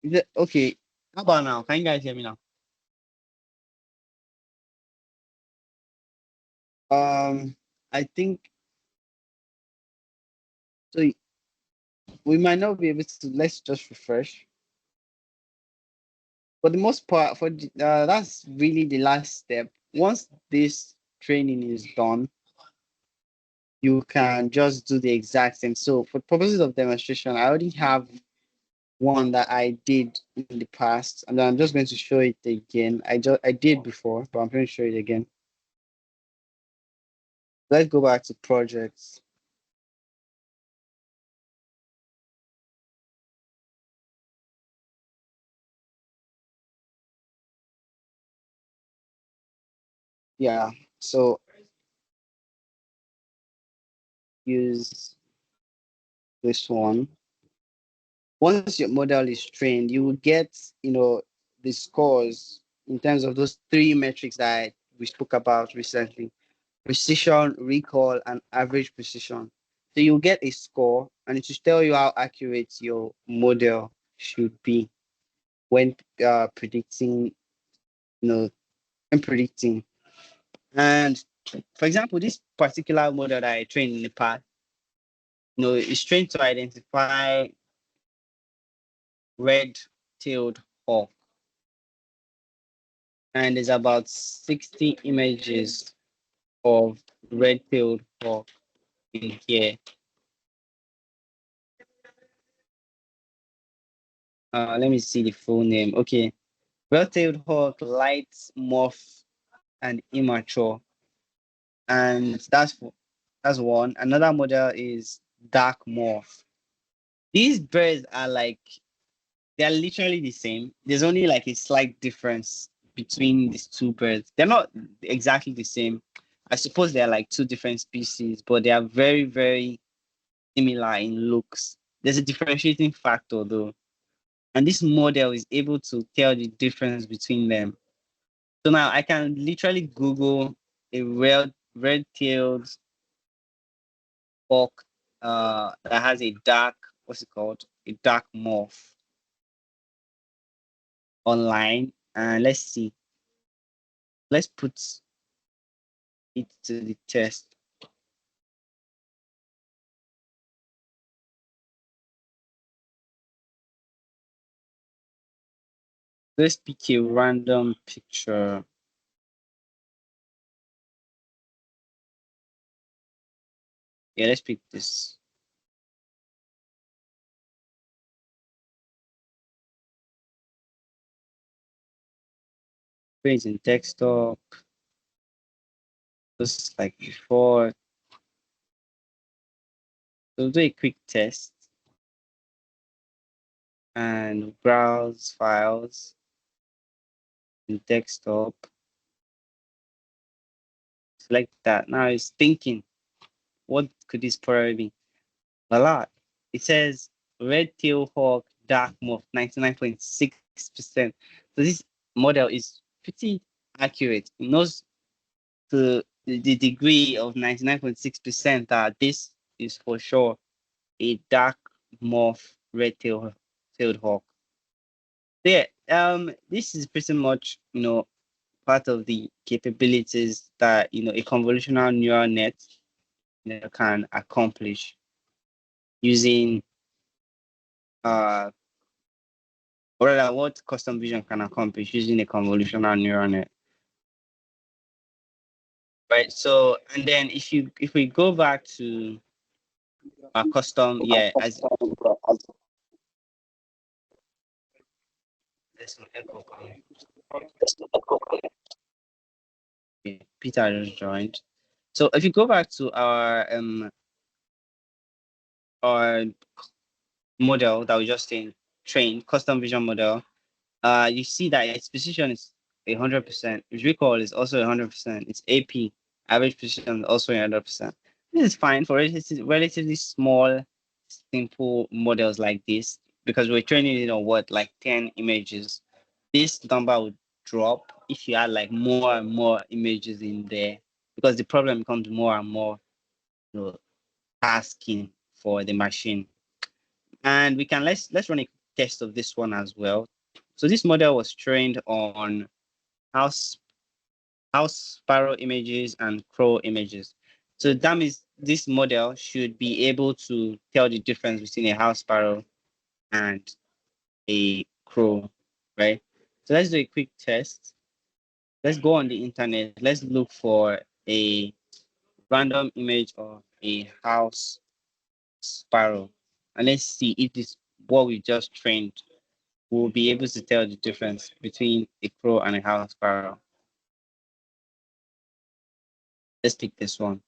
Is it okay? How about now? Can you guys hear me now? I think so. We might not be able to. Let's just refresh. For the most part, that's really the last step. Once this training is done, you can just do the exact same. So, for purposes of demonstration, I already have one that I did in the past, and I'm just going to show it again. I did before, but I'm going to show it again. Let's go back to projects. Yeah, so use this one. Once your model is trained, you will get, the scores in terms of those three metrics that we spoke about recently: precision, recall, and average precision. So you'll get a score, and it will tell you how accurate your model should be when predicting, when predicting. And for example, this particular model that I trained in the past, is trained to identify red-tailed hawk, and there's about 60 images of red-tailed hawk in here. Let me see the full name. Okay, red-tailed hawk, light, morph, and immature, and that's one. Another model is dark morph. These birds are like they're literally the same. There's only like a slight difference between these two birds. They're not exactly the same. I suppose they're like two different species, but they are very, very similar in looks. There's a differentiating factor though. And this model is able to tell the difference between them. So now I can literally Google a red-tailed hawk that has a dark, what's it called? A dark morph online. And let's see. Let's put it to the test. Let's pick a random picture. Yeah, let's pick this. Put it in desktop, just like before. We'll do a quick test and browse files in desktop. Select that. Now it's thinking, what could this probably be? Voila. It says red tail hawk dark morph 99.6%. So this model is pretty accurate. It knows to the degree of 99.6% that this is for sure a dark morph red-tailed hawk. So yeah, this is pretty much, part of the capabilities that, a convolutional neural net, can accomplish using, or rather what custom vision can accomplish using a convolutional neural net. Right. So, and then if we go back to our custom, yeah, as there's no echo coming. Peter just joined. So if you go back to our model that we just trained, custom vision model, you see that its precision is 100%. Its recall is also 100%. Its AP, average precision, is also 100%. This is fine for relatively small, simple models like this because we're training it on what, like 10 images. This number would drop if you add like more and more images in there because the problem becomes more and more, tasking for the machine. And we can let's run a test of this one as well. So this model was trained on house sparrow images and crow images. So that means this model should be able to tell the difference between a house sparrow and a crow, right? So let's do a quick test. Let's go on the internet. Let's look for a random image of a house sparrow. And let's see if this what we just trained will be able to tell the difference between a crow and a house sparrow. Let's pick this one.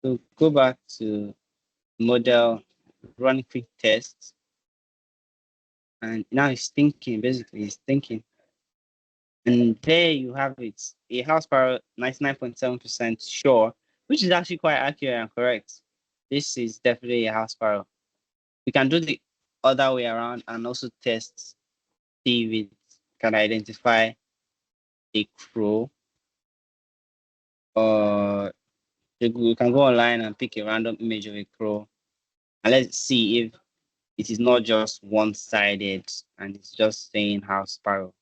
So go back to model, run quick tests, and now it's thinking, basically, it's thinking. And there you have it, a house sparrow, 99.7% sure, which is actually quite accurate and correct. This is definitely a house sparrow. We can do the other way around and also test, see if it can identify a crow, or we can go online and pick a random image of a crow, and let's see if it is not just one-sided and it's just saying house sparrow.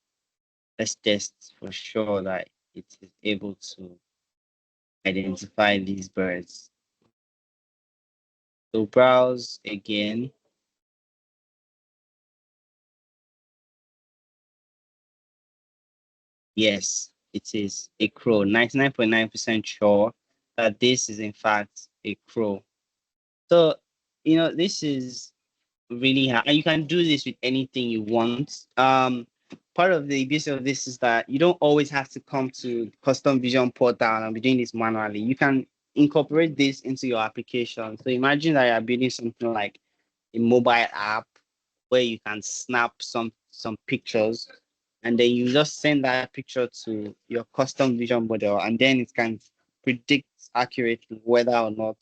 Let's test for sure that it is able to identify these birds. So browse again. Yes, it is a crow. 99.9% sure that this is in fact a crow. So, this is really hard. And you can do this with anything you want. Part of the beauty of this is that you don't always have to come to custom vision portal and be doing this manually. You can incorporate this into your application. So imagine that you're building something like a mobile app where you can snap some pictures, and then you just send that picture to your custom vision model, and then it can predict accurately whether or not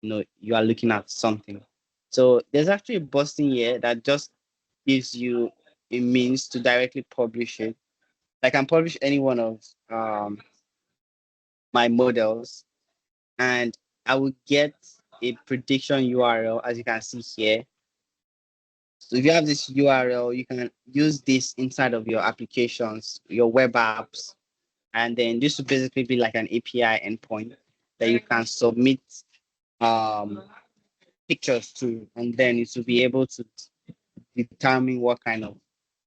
you are looking at something. So there's actually a button here that just gives you a means to directly publish it. I can publish any one of my models, and I will get a prediction URL, as you can see here. So if you have this URL, you can use this inside of your applications, your web apps, and then this will basically be like an API endpoint that you can submit um, pictures to, and then it will be able to determine what kind of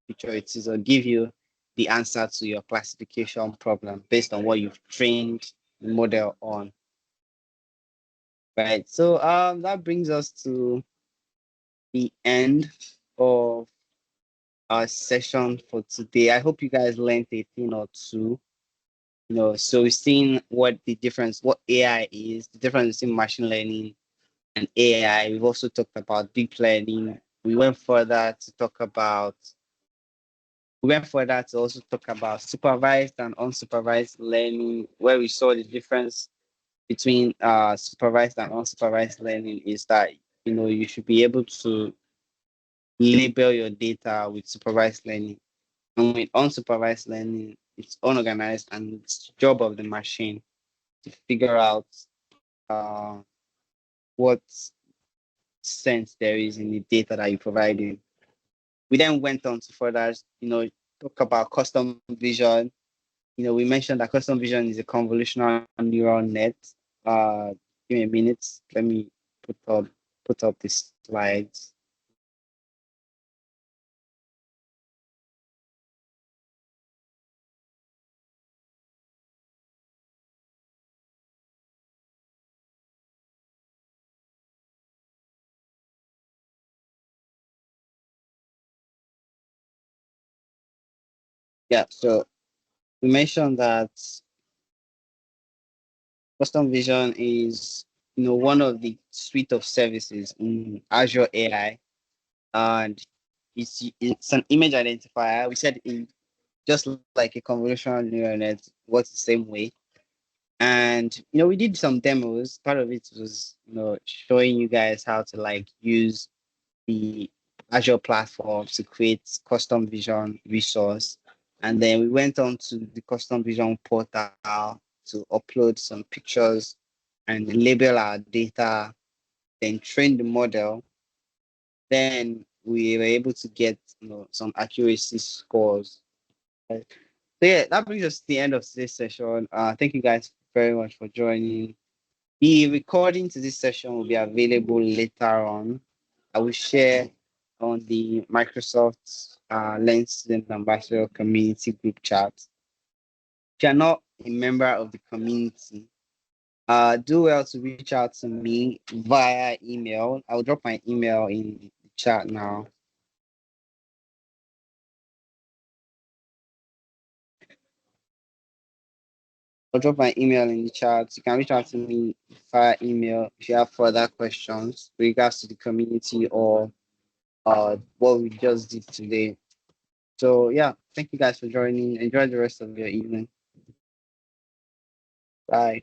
picture it is, or give you the answer to your classification problem based on what you've trained the model on. Right. So that brings us to the end of our session for today. I hope you guys learned a thing or two. So we've seen what AI is, the difference between machine learning and AI. We've also talked about deep learning. We went further to also talk about supervised and unsupervised learning, where we saw the difference between supervised and unsupervised learning is that you should be able to label your data with supervised learning, and with unsupervised learning, it's unorganized and it's the job of the machine to figure out uh, what sense there is in the data that you provided. We then went on to further, talk about custom vision. We mentioned that custom vision is a convolutional neural net. Uh, Give me a minute. Let me put up the slides. Yeah, so we mentioned that custom vision is one of the suite of services in Azure AI, and it's an image identifier. We said just like a convolutional neural net works the same way. And we did some demos. Part of it was showing you guys how to use the Azure platform to create custom vision resource. And then we went on to the Custom Vision portal to upload some pictures and label our data, then train the model. Then we were able to get some accuracy scores. So yeah, that brings us to the end of today's session. Thank you guys very much for joining. The recording to this session will be available later on. I will share on the Microsoft Lens Student Ambassador Community Group chat. If you're not a member of the community, do well to reach out to me via email. I'll drop my email in the chat now. I'll drop my email in the chat. You can reach out to me via email if you have further questions with regards to the community or what we just did today. So yeah, thank you guys for joining. Enjoy the rest of your evening. Bye.